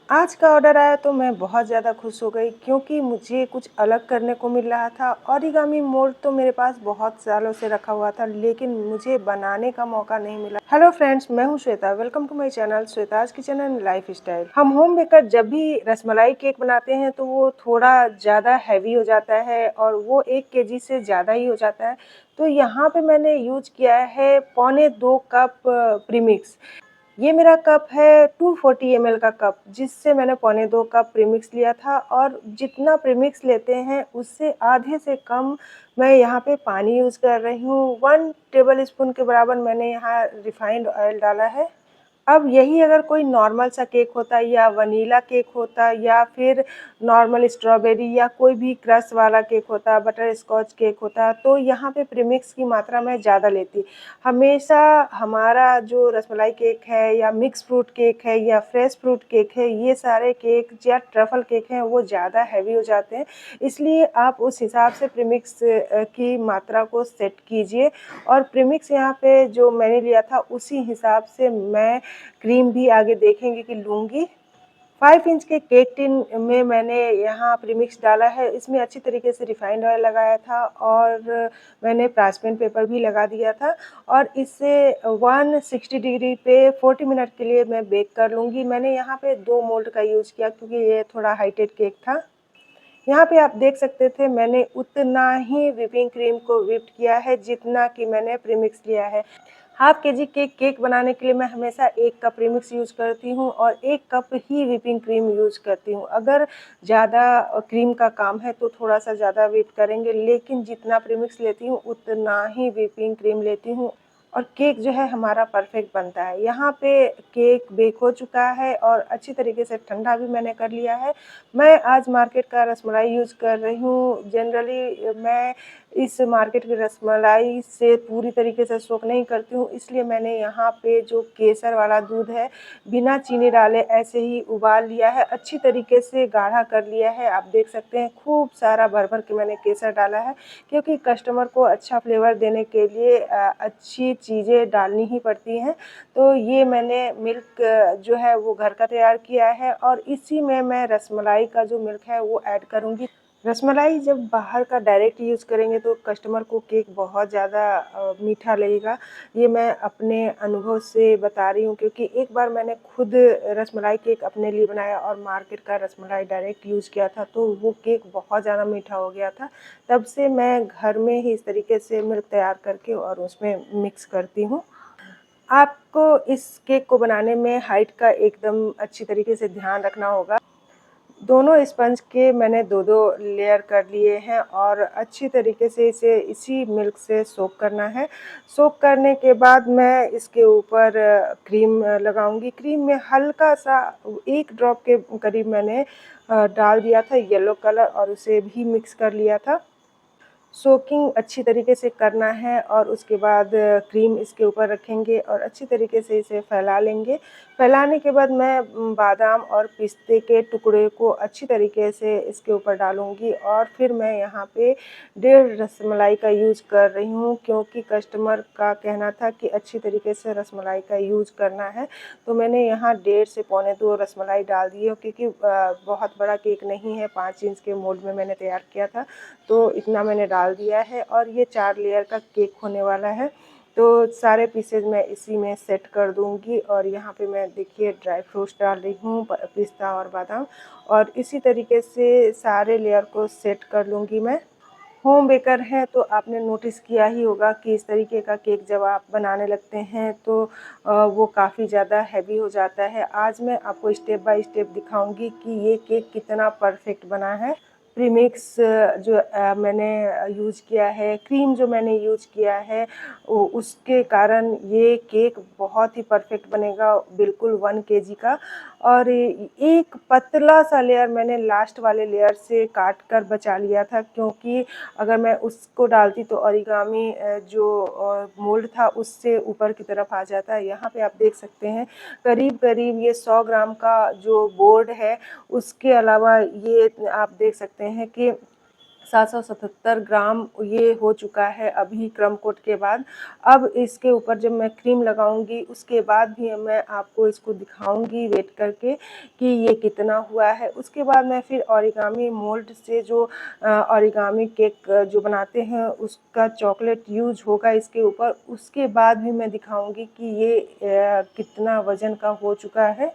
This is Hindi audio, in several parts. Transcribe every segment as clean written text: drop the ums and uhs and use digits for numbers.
आज का ऑर्डर आया तो मैं बहुत ज़्यादा खुश हो गई क्योंकि मुझे कुछ अलग करने को मिल रहा था। ओरिगामी मोल्ड तो मेरे पास बहुत सालों से रखा हुआ था, लेकिन मुझे बनाने का मौका नहीं मिला। हेलो फ्रेंड्स, मैं हूं Shweta. Welcome to my channel Shweta's kitchen and lifestyle. हम होम बेकर जब भी रसमलाई केक बनाते हैं तो वो थोड़ा ज़्यादा हैवी हो जाता है और वो 1 केजी से ज़्यादा ही हो जाता है। तो यहाँ पे मैंने यूज किया है पौने 2 कप प्रीमिक्स। ये मेरा कप है 240 ml का कप, जिससे मैंने पौने 2 कप प्रीमिक्स लिया था। और जितना प्रीमिक्स लेते हैं उससे आधे से कम मैं यहाँ पे पानी यूज़ कर रही हूँ। 1 टेबल स्पून के बराबर मैंने यहाँ रिफाइंड ऑयल डाला है। अब यही अगर कोई नॉर्मल सा केक होता या वनीला केक होता या फिर नॉर्मल स्ट्रॉबेरी या कोई भी क्रश वाला केक होता, बटर स्कॉच केक होता, तो यहाँ पे प्रीमिक्स की मात्रा मैं ज़्यादा लेती। हमेशा हमारा जो रसमलाई केक है या मिक्स फ्रूट केक है या फ्रेश फ्रूट केक है, ये सारे केक या ट्रफल केक हैं वो ज़्यादा हैवी हो जाते हैं। इसलिए आप उस हिसाब से प्रीमिक्स की मात्रा को सेट कीजिए। और प्रीमिक्स यहाँ पे जो मैंने लिया था उसी हिसाब से मैं क्रीम भी आगे देखेंगे कि लूँगी। 5 इंच के केक टिन में मैंने यहाँ प्रीमिक्स डाला है। इसमें अच्छी तरीके से रिफाइंड ऑयल लगाया था और मैंने पार्चमेंट पेपर भी लगा दिया था। और इसे 160 डिग्री पे 40 मिनट के लिए मैं बेक कर लूँगी। मैंने यहाँ पे 2 मोल्ड का यूज़ किया क्योंकि ये थोड़ा हाइटेड केक था। यहाँ पे आप देख सकते थे मैंने उतना ही व्हिपिंग क्रीम को व्हिप किया है जितना कि मैंने प्रीमिक्स लिया है। हाफ केजी के केक बनाने के लिए मैं हमेशा 1 कप प्रीमिक्स यूज़ करती हूँ और 1 कप ही व्हिपिंग क्रीम यूज़ करती हूँ। अगर ज़्यादा क्रीम का काम है तो थोड़ा-सा ज़्यादा व्हिप करेंगे, लेकिन जितना प्रीमिक्स लेती हूँ उतना ही व्हिपिंग क्रीम लेती हूँ और केक जो है हमारा परफेक्ट बनता है। यहाँ पे केक बेक हो चुका है और अच्छी तरीके से ठंडा भी मैंने कर लिया है। मैं आज मार्केट का रसमलाई यूज़ कर रही हूँ। जनरली मैं इस मार्केट की रसमलाई से पूरी तरीके से सोक नहीं करती हूँ, इसलिए मैंने यहाँ पे जो केसर वाला दूध है बिना चीनी डाले ऐसे ही उबाल लिया है, अच्छी तरीके से गाढ़ा कर लिया है। आप देख सकते हैं खूब सारा भर-भर के मैंने केसर डाला है क्योंकि कस्टमर को अच्छा फ्लेवर देने के लिए अच्छी चीज़ें डालनी ही पड़ती हैं। तो ये मैंने मिल्क जो है वो घर का तैयार किया है और इसी में मैं रसमलाई का जो मिल्क है वो ऐड करूँगी। रसमलाई जब बाहर का डायरेक्ट यूज़ करेंगे तो कस्टमर को केक बहुत ज़्यादा मीठा लगेगा। ये मैं अपने अनुभव से बता रही हूँ क्योंकि एक बार मैंने खुद रसमलाई केक अपने लिए बनाया और मार्केट का रसमलाई डायरेक्ट यूज़ किया था तो वो केक बहुत ज़्यादा मीठा हो गया था। तब से मैं घर में ही इस तरीके से मिल्क तैयार करके और उसमें मिक्स करती हूँ। आपको इस केक को बनाने में हाइट का एकदम अच्छी तरीके से ध्यान रखना होगा। दोनों स्पंज के मैंने 2-2 लेयर कर लिए हैं और अच्छी तरीके से इसे इसी मिल्क से सोक करना है। सोक करने के बाद मैं इसके ऊपर क्रीम लगाऊंगी। क्रीम में हल्का-सा 1 ड्रॉप के करीब मैंने डाल दिया था येलो कलर और उसे भी मिक्स कर लिया था। सोकिंग अच्छी तरीके से करना है और उसके बाद क्रीम इसके ऊपर रखेंगे और अच्छी तरीके से इसे फैला लेंगे। फैलाने के बाद मैं बादाम और पिस्ते के टुकड़े को अच्छी तरीके से इसके ऊपर डालूँगी और फिर मैं यहाँ पे 1.5 रसमलाई का यूज़ कर रही हूँ क्योंकि कस्टमर का कहना था कि अच्छी तरीके से रसमलाई का यूज़ करना है। तो मैंने यहाँ 1.5 से पौने 2 रसमलाई डाल दी है क्योंकि बहुत बड़ा केक नहीं है, 5 इंच के मोल्ड में मैंने तैयार किया था। तो इतना मैंने डाल दिया है और ये 4 लेयर का केक होने वाला है। तो सारे पीसेज मैं इसी में सेट कर दूंगी और यहाँ पे मैं देखिए ड्राई फ्रूट्स डाल रही हूँ, पिस्ता और बादाम, और इसी तरीके से सारे लेयर को सेट कर लूँगी मैं। होम बेकर हैं तो आपने नोटिस किया ही होगा कि इस तरीके का केक जब आप बनाने लगते हैं तो वो काफ़ी ज़्यादा हैवी हो जाता है। आज मैं आपको स्टेप बाय स्टेप दिखाऊंगी कि ये केक कितना परफेक्ट बना है। प्रीमिक्स जो मैंने यूज़ किया है, क्रीम जो मैंने यूज़ किया है, उसके कारण ये केक बहुत ही परफेक्ट बनेगा, बिल्कुल 1 केजी का। और एक पतला सा लेयर मैंने लास्ट वाले लेयर से काट कर बचा लिया था क्योंकि अगर मैं उसको डालती तो ओरिगामी जो मोल्ड था उससे ऊपर की तरफ आ जाता है। यहाँ पे आप देख सकते हैं करीब-करीब ये 100 ग्राम का जो बोर्ड है, उसके अलावा ये आप देख सकते हैं कि 777 ग्राम ये हो चुका है अभी क्रम कोट के बाद। अब इसके ऊपर जब मैं क्रीम लगाऊंगी उसके बाद भी मैं आपको इसको दिखाऊंगी वेट करके कि ये कितना हुआ है। उसके बाद मैं फिर ओरिगामी मोल्ड से जो ओरिगामी केक जो बनाते हैं उसका चॉकलेट यूज होगा इसके ऊपर। उसके बाद भी मैं दिखाऊंगी कि ये कितना वज़न का हो चुका है।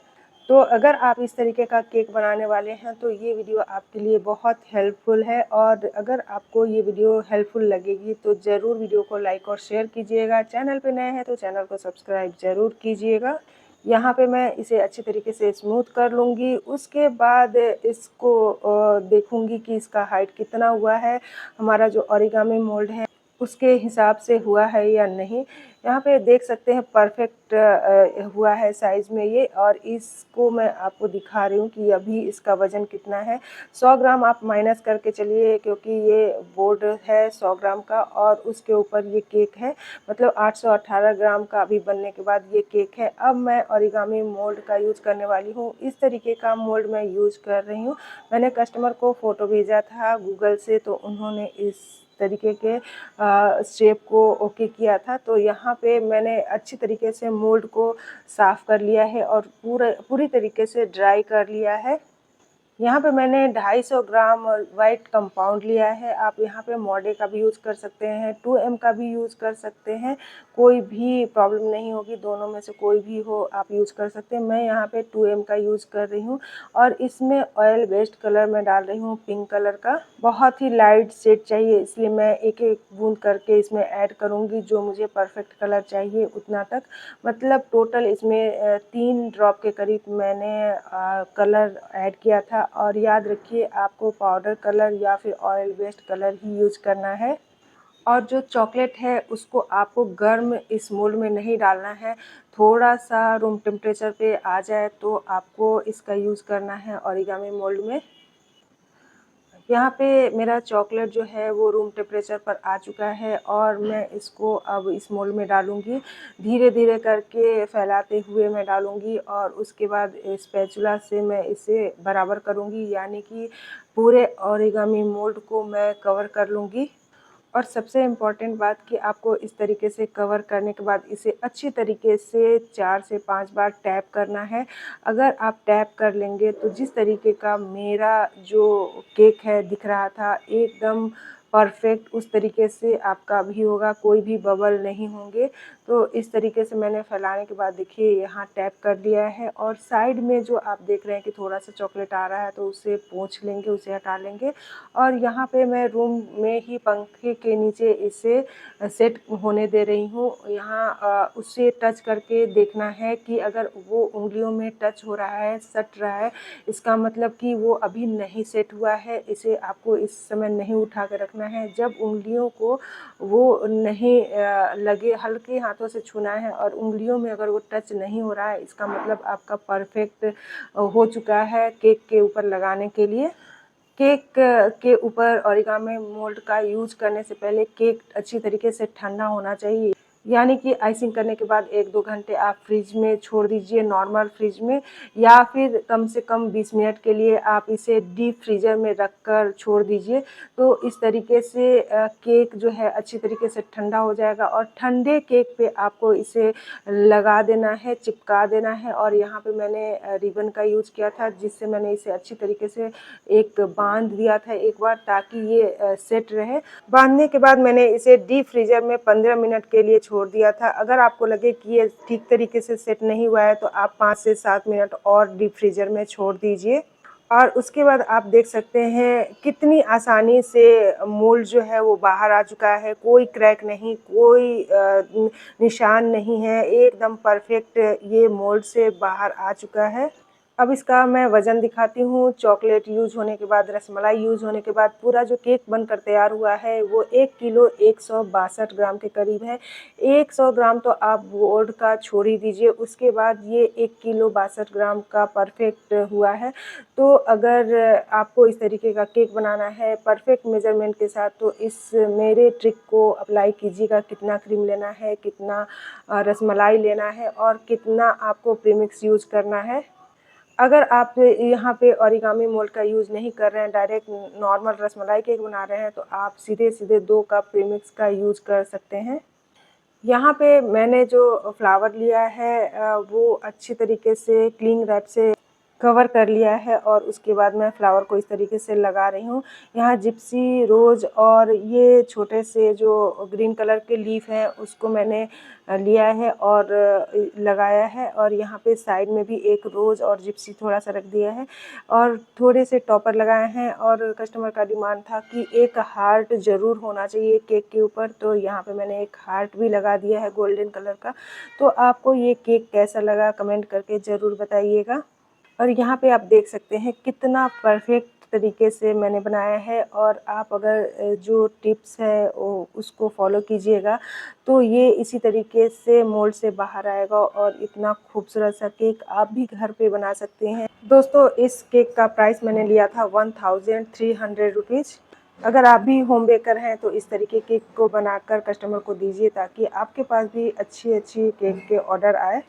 तो अगर आप इस तरीके का केक बनाने वाले हैं तो ये वीडियो आपके लिए बहुत हेल्पफुल है। और अगर आपको ये वीडियो हेल्पफुल लगेगी तो ज़रूर वीडियो को लाइक और शेयर कीजिएगा। चैनल पे नए हैं तो चैनल को सब्सक्राइब ज़रूर कीजिएगा। यहाँ पे मैं इसे अच्छी तरीके से स्मूथ कर लूँगी। उसके बाद इसको देखूँगी कि इसका हाइट कितना हुआ है, हमारा जो ओरिगामी मोल्ड है उसके हिसाब से हुआ है या नहीं। यहाँ पे देख सकते हैं परफेक्ट हुआ है साइज़ में ये। और इसको मैं आपको दिखा रही हूँ कि अभी इसका वज़न कितना है। 100 ग्राम आप माइनस करके चलिए क्योंकि ये बोर्ड है 100 ग्राम का और उसके ऊपर ये केक है, मतलब 818 ग्राम का अभी बनने के बाद ये केक है। अब मैं ओरिगामी मोल्ड का यूज़ करने वाली हूँ। इस तरीके का मोल्ड मैं यूज़ कर रही हूँ। मैंने कस्टमर को फ़ोटो भेजा था गूगल से तो उन्होंने इस तरीके के शेप को ओके किया था। तो यहाँ पे मैंने अच्छी तरीके से मोल्ड को साफ़ कर लिया है और पूरी तरीके से ड्राई कर लिया है। यहाँ पे मैंने 250 ग्राम वाइट कंपाउंड लिया है। आप यहाँ पे मॉडे का भी यूज़ कर सकते हैं, 2M का भी यूज़ कर सकते हैं, कोई भी प्रॉब्लम नहीं होगी, दोनों में से कोई भी हो आप यूज़ कर सकते हैं। मैं यहाँ पे 2M का यूज़ कर रही हूँ और इसमें ऑयल बेस्ड कलर मैं डाल रही हूँ पिंक कलर का। बहुत ही लाइट शेड चाहिए इसलिए मैं एक एक बूंद करके इसमें ऐड करूँगी जो मुझे परफेक्ट कलर चाहिए उतना तक। मतलब टोटल इसमें 3 ड्रॉप के करीब मैंने कलर ऐड किया था। और याद रखिए आपको पाउडर कलर या फिर ऑयल बेस्ड कलर ही यूज करना है। और जो चॉकलेट है उसको आपको गर्म इस मोल्ड में नहीं डालना है, थोड़ा सा रूम टेम्परेचर पे आ जाए तो आपको इसका यूज़ करना है ओरिगामी मोल्ड में। यहाँ पे मेरा चॉकलेट जो है वो रूम टेम्परेचर पर आ चुका है और मैं इसको अब इस मोल्ड में डालूँगी। धीरे धीरे करके फैलाते हुए मैं डालूँगी और उसके बाद स्पैचुला से मैं इसे बराबर करूँगी, यानी कि पूरे ओरिगामी मोल्ड को मैं कवर कर लूँगी। और सबसे इम्पॉर्टेंट बात कि आपको इस तरीके से कवर करने के बाद इसे अच्छी तरीके से 4 से 5 बार टैप करना है। अगर आप टैप कर लेंगे तो जिस तरीके का मेरा जो केक है दिख रहा था एकदम परफेक्ट उस तरीके से आपका भी होगा, कोई भी बबल नहीं होंगे। तो इस तरीके से मैंने फैलाने के बाद देखिए यहाँ टैप कर दिया है और साइड में जो आप देख रहे हैं कि थोड़ा सा चॉकलेट आ रहा है तो उसे पोंछ लेंगे, उसे हटा लेंगे। और यहाँ पे मैं रूम में ही पंखे के नीचे इसे सेट होने दे रही हूँ। यहाँ उसे टच करके देखना है कि अगर वो उंगलियों में टच हो रहा है, सट रहा है, इसका मतलब कि वो अभी नहीं सेट हुआ है। इसे आपको इस समय नहीं उठा कर रखना है। जब उंगलियों को वो नहीं लगे, हल्के हाथों से छूना है और उंगलियों में अगर वो टच नहीं हो रहा है इसका मतलब आपका परफेक्ट हो चुका है केक के ऊपर लगाने के लिए। केक के ऊपर ओरिगामी मोल्ड का यूज करने से पहले केक अच्छी तरीके से ठंडा होना चाहिए, यानी कि आइसिंग करने के बाद 1-2 घंटे आप फ्रिज में छोड़ दीजिए, नॉर्मल फ्रिज में, या फिर कम से कम 20 मिनट के लिए आप इसे डीप फ्रीज़र में रख कर छोड़ दीजिए। तो इस तरीके से केक जो है अच्छी तरीके से ठंडा हो जाएगा और ठंडे केक पे आपको इसे लगा देना है, चिपका देना है। और यहाँ पे मैंने रिबन का यूज़ किया था जिससे मैंने इसे अच्छी तरीके से एक बांध दिया था एक बार, ताकि ये सेट रहे। बांधने के बाद मैंने इसे डीप फ्रीज़र में 15 मिनट के लिए छोड़ दिया था। अगर आपको लगे कि ये ठीक तरीके से सेट नहीं हुआ है तो आप 5 से 7 मिनट और डीप फ्रीज़र में छोड़ दीजिए। और उसके बाद आप देख सकते हैं कितनी आसानी से मोल्ड जो है वो बाहर आ चुका है। कोई क्रैक नहीं, कोई निशान नहीं है, एकदम परफेक्ट ये मोल्ड से बाहर आ चुका है। अब इसका मैं वज़न दिखाती हूँ। चॉकलेट यूज़ होने के बाद, रसमलाई यूज़ होने के बाद पूरा जो केक बनकर तैयार हुआ है वो 1 किलो 162 ग्राम के करीब है। 100 ग्राम तो आप बोर्ड का छोड़ ही दीजिए, उसके बाद ये 1 किलो 62 ग्राम का परफेक्ट हुआ है। तो अगर आपको इस तरीके का केक बनाना है परफेक्ट मेज़रमेंट के साथ तो इस मेरे ट्रिक को अप्लाई कीजिएगा। कितना क्रीम लेना है, कितना रसमलाई लेना है और कितना आपको प्रीमिक्स यूज़ करना है। अगर आप यहाँ पे ओरिगामी मोल्ड का यूज़ नहीं कर रहे हैं, डायरेक्ट नॉर्मल रसमलाई केक बना रहे हैं, तो आप सीधे 2 कप प्रीमिक्स का यूज़ कर सकते हैं। यहाँ पे मैंने जो फ्लावर लिया है वो अच्छी तरीके से क्लिंग रैप से कवर कर लिया है और उसके बाद मैं फ्लावर को इस तरीके से लगा रही हूँ। यहाँ जिप्सी रोज़ और ये छोटे से जो ग्रीन कलर के लीफ हैं उसको मैंने लिया है और लगाया है, और यहाँ पे साइड में भी एक रोज़ और जिप्सी थोड़ा सा रख दिया है और थोड़े से टॉपर लगाए हैं। और कस्टमर का डिमांड था कि एक हार्ट ज़रूर होना चाहिए केक के ऊपर, तो यहाँ पे मैंने एक हार्ट भी लगा दिया है गोल्डन कलर का। तो आपको ये केक कैसा लगा कमेंट करके ज़रूर बताइएगा। और यहाँ पे आप देख सकते हैं कितना परफेक्ट तरीके से मैंने बनाया है, और आप अगर जो टिप्स है वो उसको फॉलो कीजिएगा तो ये इसी तरीके से मोल्ड से बाहर आएगा और इतना खूबसूरत सा केक आप भी घर पे बना सकते हैं। दोस्तों, इस केक का प्राइस मैंने लिया था 1300 रुपीज़। अगर आप भी होम बेकर हैं तो इस तरीके केक को बनाकर कस्टमर को दीजिए ताकि आपके पास भी अच्छी केक के ऑर्डर आए।